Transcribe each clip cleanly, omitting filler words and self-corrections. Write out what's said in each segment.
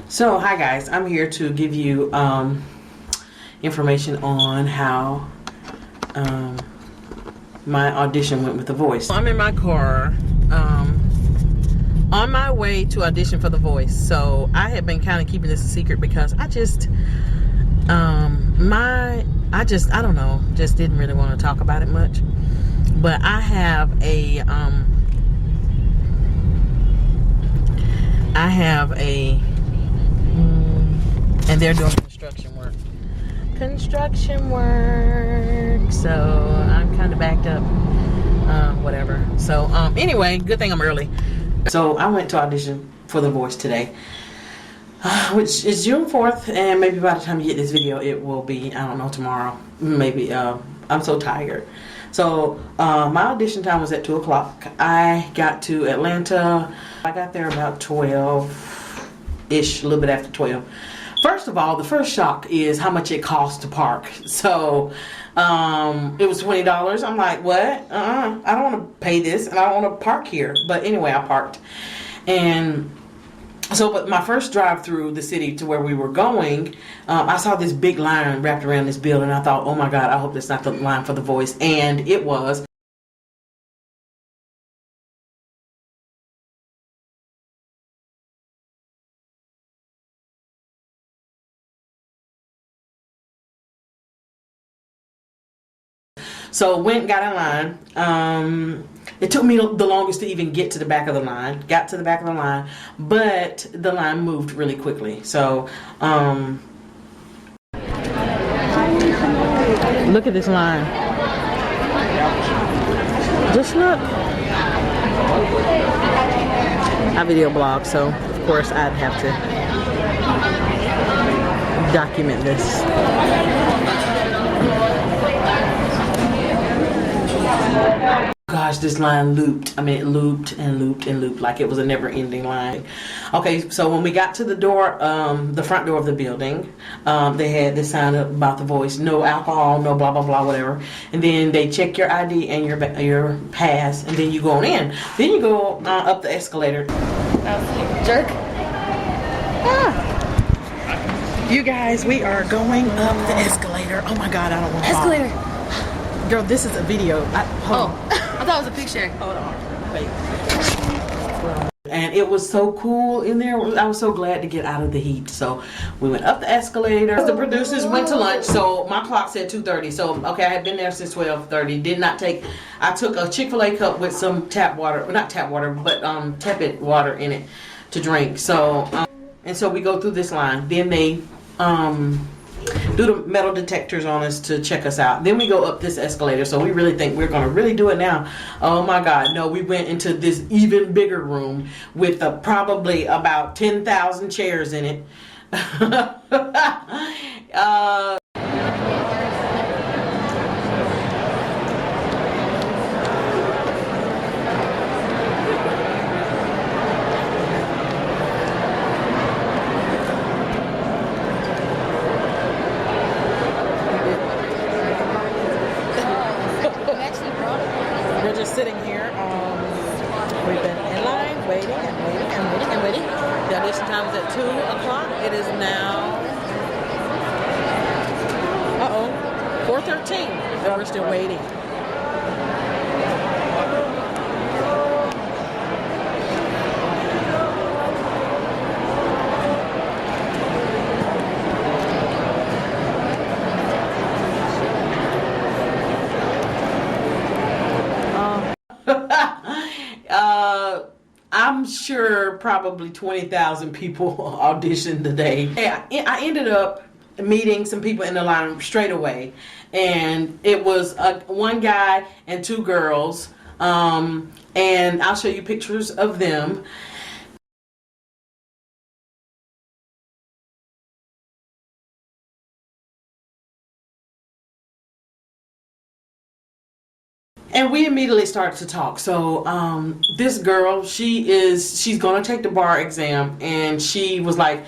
So, hi guys, I'm here to give you information on how my audition went with The Voice. I'm in my car on my way to audition for The Voice. So I have been kind of keeping this a secret because I don't know, just didn't really want to talk about it much. But I have and they're doing construction work. So I'm kind of backed up. Whatever. So anyway, good thing I'm early. So I went to audition for The Voice today, which is June 4th, and maybe by the time you get this video, it will be, I don't know, tomorrow. Maybe. I'm so tired. So my audition time was at 2 o'clock. I got to Atlanta. I got there about 12-ish, a little bit after 12. First of all, the first shock is how much it costs to park. So it was $20. I'm like, what? I don't want to pay this, and I don't want to park here. But anyway, I parked. And so, but my first drive through the city to where we were going, I saw this big line wrapped around this building. I thought, oh my God, I hope that's not the line for The Voice. And it was. So went, got in line. It took me the longest to even get to the back of the line. Got to the back of the line, but the line moved really quickly. So look at this line. Just look. I video blog, so of course I'd have to document this. Gosh, this line looped. I mean, it looped and looped and looped like it was a never-ending line. Okay, so when we got to the door, the front door of the building, they had this sign up about The Voice: no alcohol, no blah blah blah, whatever. And then they check your ID and your pass, and then you go on in. Then you go up the escalator. Jerk. Ah. You guys, we are going up the escalator. Oh my God, I don't want to fall. Escalator. Girl, this is a video. I thought it was a picture. Hold on. Wait. And it was so cool in there. I was so glad to get out of the heat. So we went up the escalator. The producers went to lunch. So my clock said 2:30. So okay, I had been there since 12:30. Did not take. I took a Chick-fil-A cup with some tap water. Well, not tap water, but tepid water in it to drink. So and so we go through this line. Then they do the metal detectors on us to check us out. Then we go up this escalator. So we really think we're going to really do it now. Oh my God. No, we went into this even bigger room with probably about 10,000 chairs in it. Sitting here, we've been in line, waiting and waiting and waiting and waiting. The audition time is at 2 o'clock. It is now, 4:13, and we're still waiting. I'm sure probably 20,000 people auditioned today. I ended up meeting some people in the line straight away, and it was one guy and two girls, and I'll show you pictures of them. And we immediately started to talk. So this girl, she's gonna take the bar exam, and she was like,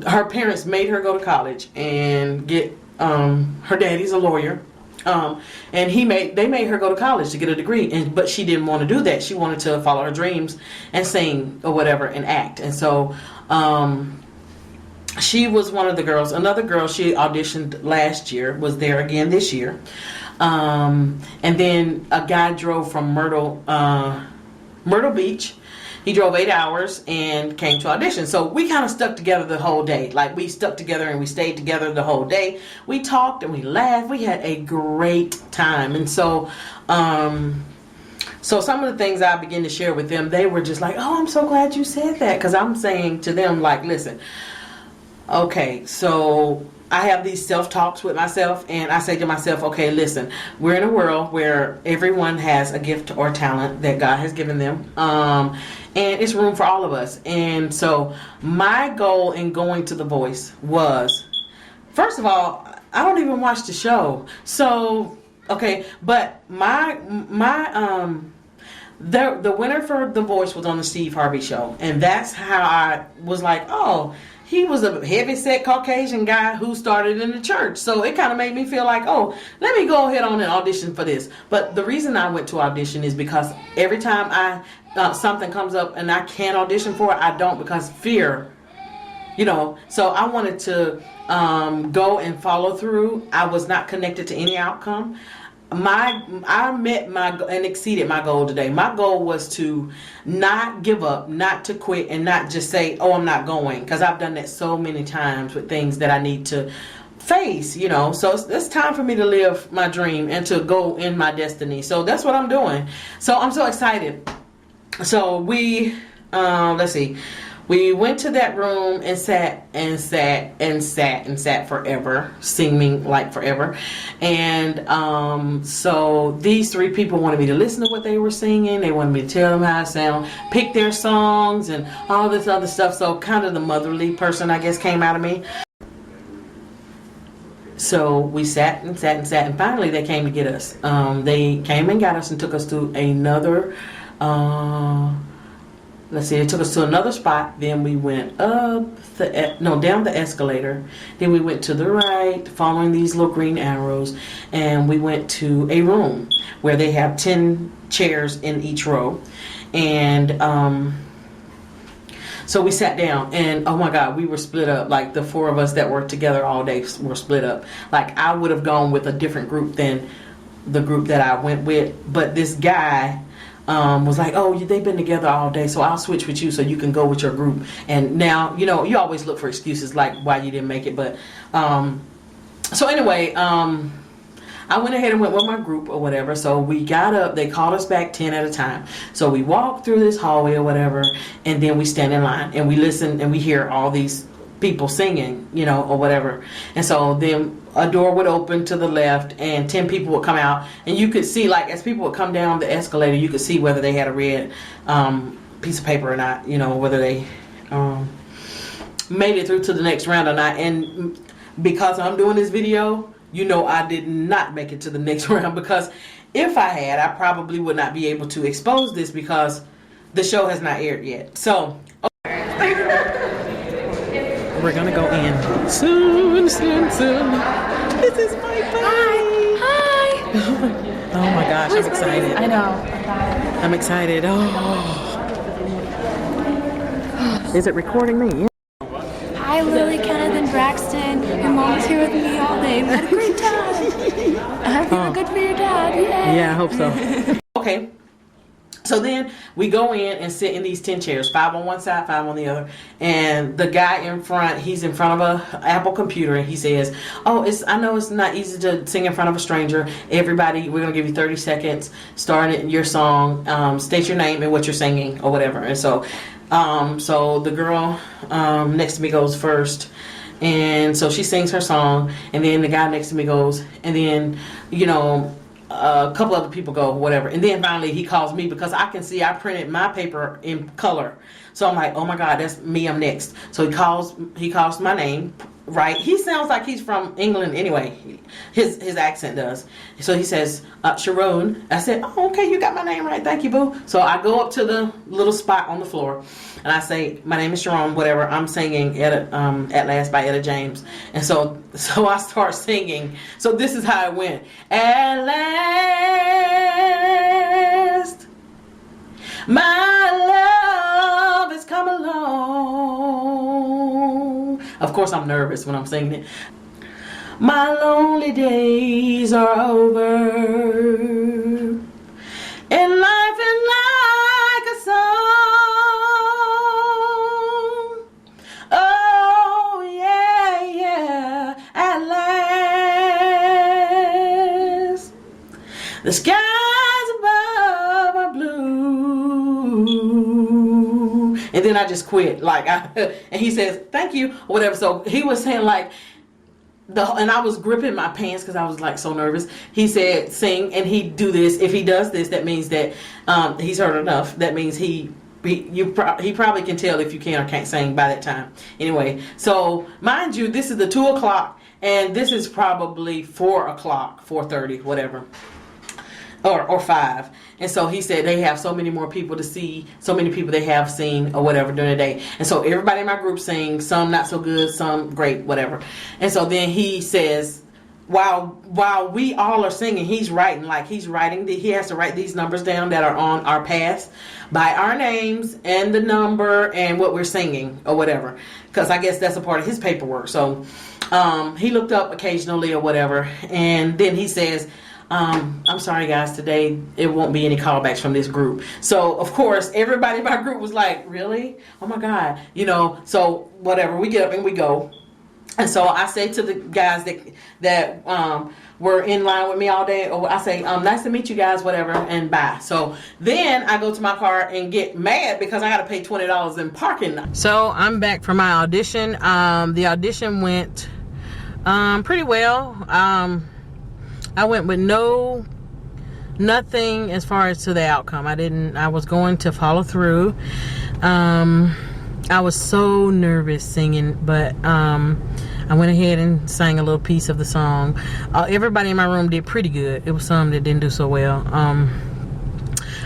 her parents made her go to college and get her daddy's a lawyer, and they made her go to college to get a degree, but she didn't want to do that. She wanted to follow her dreams and sing or whatever and act. And so she was one of the girls. Another girl, she auditioned last year, was there again this year. And then a guy drove from Myrtle Beach. He drove 8 hours and came to audition. So we kind of stuck together the whole day. Like, we stuck together and we stayed together the whole day. We talked and we laughed. We had a great time. And so, so some of the things I began to share with them, they were just like, oh, I'm so glad you said that. Because I'm saying to them, like, listen, okay, so I have these self-talks with myself, and I say to myself, okay, listen, we're in a world where everyone has a gift or talent that God has given them, and it's room for all of us. And so my goal in going to The Voice was, first of all, I don't even watch the show, so okay, but the winner for The Voice was on the Steve Harvey show, and that's how I was like, oh, he was a heavy-set Caucasian guy who started in the church. So it kind of made me feel like, oh, let me go ahead on and audition for this. But the reason I went to audition is because every time something comes up and I can't audition for it, I don't, because fear. So I wanted to go and follow through. I was not connected to any outcome. I met and exceeded my goal today. My goal was to not give up, not to quit, and not just say, oh, I'm not going, because I've done that so many times with things that I need to face, so it's time for me to live my dream and to go in my destiny. So that's what I'm doing. So I'm so excited. So we went to that room and sat forever, seeming like forever. And so these three people wanted me to listen to what they were singing. They wanted me to tell them how I sound, pick their songs, and all this other stuff. So kind of the motherly person, I guess, came out of me. So we sat, and finally they came to get us. They came and got us and took us to another... They took us to another spot. Then we went down the escalator. Then we went to the right, following these little green arrows, and we went to a room where they have 10 chairs in each row. And so we sat down, and oh my God, we were split up. Like, the four of us that worked together all day were split up. Like, I would have gone with a different group than the group that I went with, but this guy was like, oh, they've been together all day, so I'll switch with you so you can go with your group. And now, you always look for excuses like why you didn't make it. But so anyway, I went ahead and went with my group or whatever. So we got up, they called us back 10 at a time. So we walked through this hallway or whatever, and then we stand in line and we listen and we hear all these people singing, or whatever. And so then a door would open to the left and 10 people would come out, and you could see, like, as people would come down the escalator, you could see whether they had a red piece of paper or not, whether they made it through to the next round or not. And because I'm doing this video, I did not make it to the next round, because if I had, I probably would not be able to expose this because the show has not aired yet. So we're gonna go in soon. This is my buddy. Hi. Oh my gosh, I'm excited. I know. I'm excited. Oh. Is it recording me? Hi, Lily, Kenneth, and Braxton. Your mom's here with me all day. We had a great time. I hope you were good for your dad. Yay. Yeah, I hope so. Okay. So then we go in and sit in these 10 chairs, 5 on one side, 5 on the other. And the guy in front, he's in front of a Apple computer, and he says, oh, I know it's not easy to sing in front of a stranger. Everybody, we're going to give you 30 seconds, start your song, state your name and what you're singing or whatever. And so the girl next to me goes first. And so she sings her song, and then the guy next to me goes, and then, a couple other people go, whatever. And then finally he calls me, because I can see I printed my paper in color. So I'm like, oh my God, that's me, I'm next. So he calls my name, right? He sounds like he's from England anyway. His accent does. So he says, Sharon. I said, oh, okay, you got my name right. Thank you, boo. So I go up to the little spot on the floor, and I say, my name is Sharon, whatever. I'm singing At Last by Etta James. And so I start singing. So this is how it went. At last, my love has come along. Of course I'm nervous when I'm singing it. My lonely days are over, and life is like a song. Oh yeah, yeah, at last the skies above are blue. And then I just quit, like, and he says thank you or whatever. So he was saying like, and I was gripping my pants because I was like so nervous. He said sing, and he do this. If he does this, that means that he's heard enough. That means he probably can tell if you can or can't sing by that time. Anyway, so mind you, this is the 2 o'clock, and this is probably 4 o'clock, 4:30, whatever, or 5. And so he said they have so many more people to see, so many people they have seen or whatever during the day. And so everybody in my group sings, some not so good, some great, whatever. And so then he says, while we all are singing, he has to write these numbers down that are on our pass by our names and the number and what we're singing or whatever. Because I guess that's a part of his paperwork. So he looked up occasionally or whatever. And then he says, I'm sorry guys, today it won't be any callbacks from this group. So of course everybody in my group was like, really? Oh my God, so whatever, we get up and we go. And so I say to the guys that were in line with me all day, or I say, nice to meet you guys, whatever, and bye. So then I go to my car and get mad because I got to pay $20 in parking. So I'm back from my audition. The audition went pretty well. I went with nothing as far as to the outcome. I was going to follow through. I was so nervous singing, but I went ahead and sang a little piece of the song. Everybody in my room did pretty good. It was some that didn't do so well.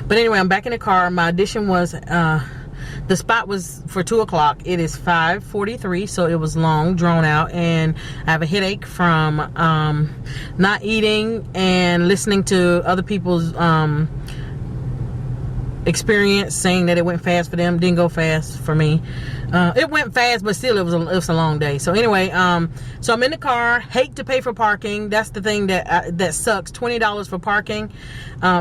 But anyway, I'm back in the car. My audition was, the spot was for 2 o'clock. It is 5:43, so it was long, drawn out, and I have a headache from not eating and listening to other people's experience, saying that it went fast for them. Didn't go fast for me. It went fast, but still it was a long day. So anyway, so I'm in the car. Hate to pay for parking. That's the thing that sucks. $20 for parking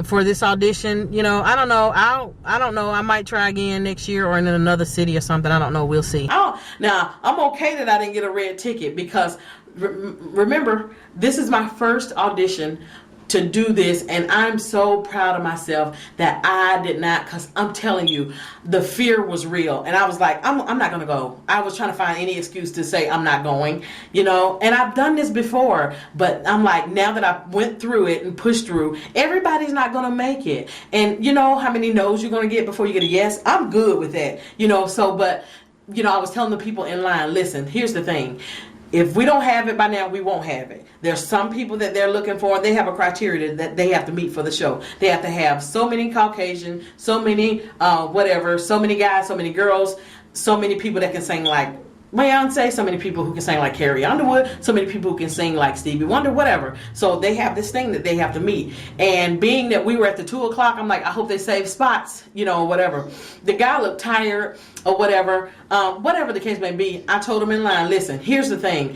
for this audition. I don't know. I don't know. I might try again next year or in another city or something. I don't know. We'll see. Oh, now I'm okay that I didn't get a red ticket because remember, this is my first audition to do this, and I'm so proud of myself that I did not, because I'm telling you, the fear was real, and I was like, I'm not gonna go. I was trying to find any excuse to say I'm not going, and I've done this before, but I'm like, now that I went through it and pushed through, everybody's not gonna make it, and you know how many no's you're gonna get before you get a yes. I'm good with that, but I was telling the people in line, listen, here's the thing. If we don't have it by now, we won't have it. There's some people that they're looking for. They have a criteria that they have to meet for the show. They have to have so many Caucasian, so many whatever, so many guys, so many girls, so many people that can sing like Beyonce, so many people who can sing like Carrie Underwood, so many people who can sing like Stevie Wonder, whatever. So they have this thing that they have to meet. And being that we were at the 2 o'clock, I'm like, I hope they save spots, whatever. The guy looked tired or whatever. Whatever the case may be, I told him in line, listen, here's the thing.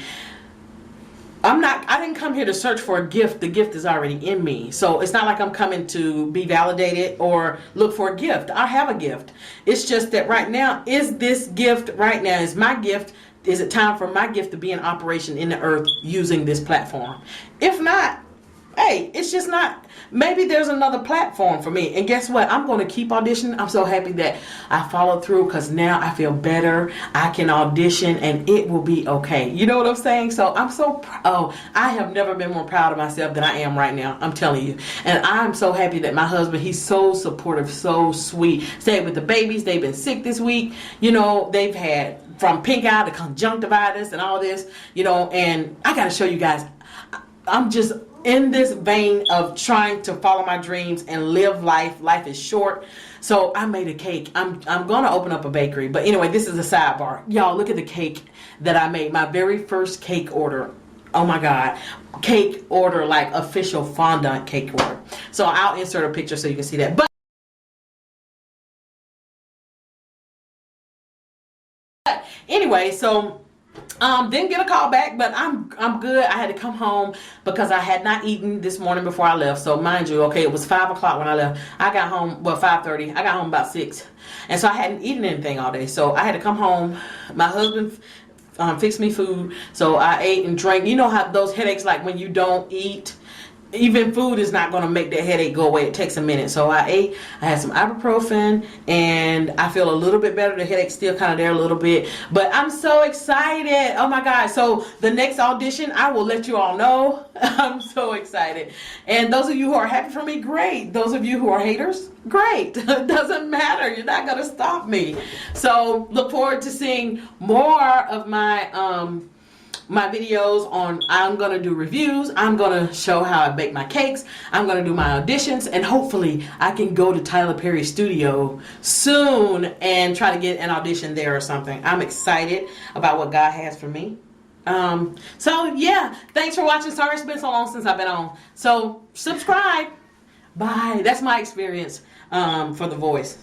I didn't come here to search for a gift. The gift is already in me. So it's not like I'm coming to be validated or look for a gift. I have a gift. It's just that right now, is this gift right now, is my gift, is it time for my gift to be in operation in the earth using this platform? If not, hey, it's just not. Maybe there's another platform for me. And guess what? I'm going to keep auditioning. I'm so happy that I followed through because now I feel better. I can audition and it will be okay. You know what I'm saying? So I'm so proud. I have never been more proud of myself than I am right now. I'm telling you. And I'm so happy that my husband, he's so supportive, so sweet. Stayed with the babies. They've been sick this week. They've had from pink eye to conjunctivitis and all this, and I got to show you guys, I'm just in this vein of trying to follow my dreams and live life. Life is short. So I made a cake. I'm going to open up a bakery. But anyway, this is a sidebar. Y'all, look at the cake that I made. My very first cake order. Oh my God. Cake order, like official fondant cake order. So I'll insert a picture so you can see that. But anyway, so Didn't get a call back, but I'm good. I had to come home because I had not eaten this morning before I left. So mind you, okay, it was 5 o'clock when I left. I got home, 5:30. I got home about 6. And so I hadn't eaten anything all day. So I had to come home. My husband fixed me food. So I ate and drank. You know how those headaches, like when you don't eat, even food is not going to make that headache go away. It takes a minute. So I ate. I had some ibuprofen, and I feel a little bit better. The headache's still kind of there a little bit, but I'm so excited. Oh my God. So the next audition, I will let you all know. I'm so excited. And those of you who are happy for me, great. Those of you who are haters, great. It doesn't matter. You're not going to stop me. So look forward to seeing more of my videos on. I'm going to do reviews. I'm going to show how I bake my cakes. I'm going to do my auditions, and hopefully I can go to Tyler Perry's studio soon and try to get an audition there or something. I'm excited about what God has for me. So yeah, thanks for watching. Sorry it's been so long since I've been on. So subscribe. Bye. That's my experience for The Voice.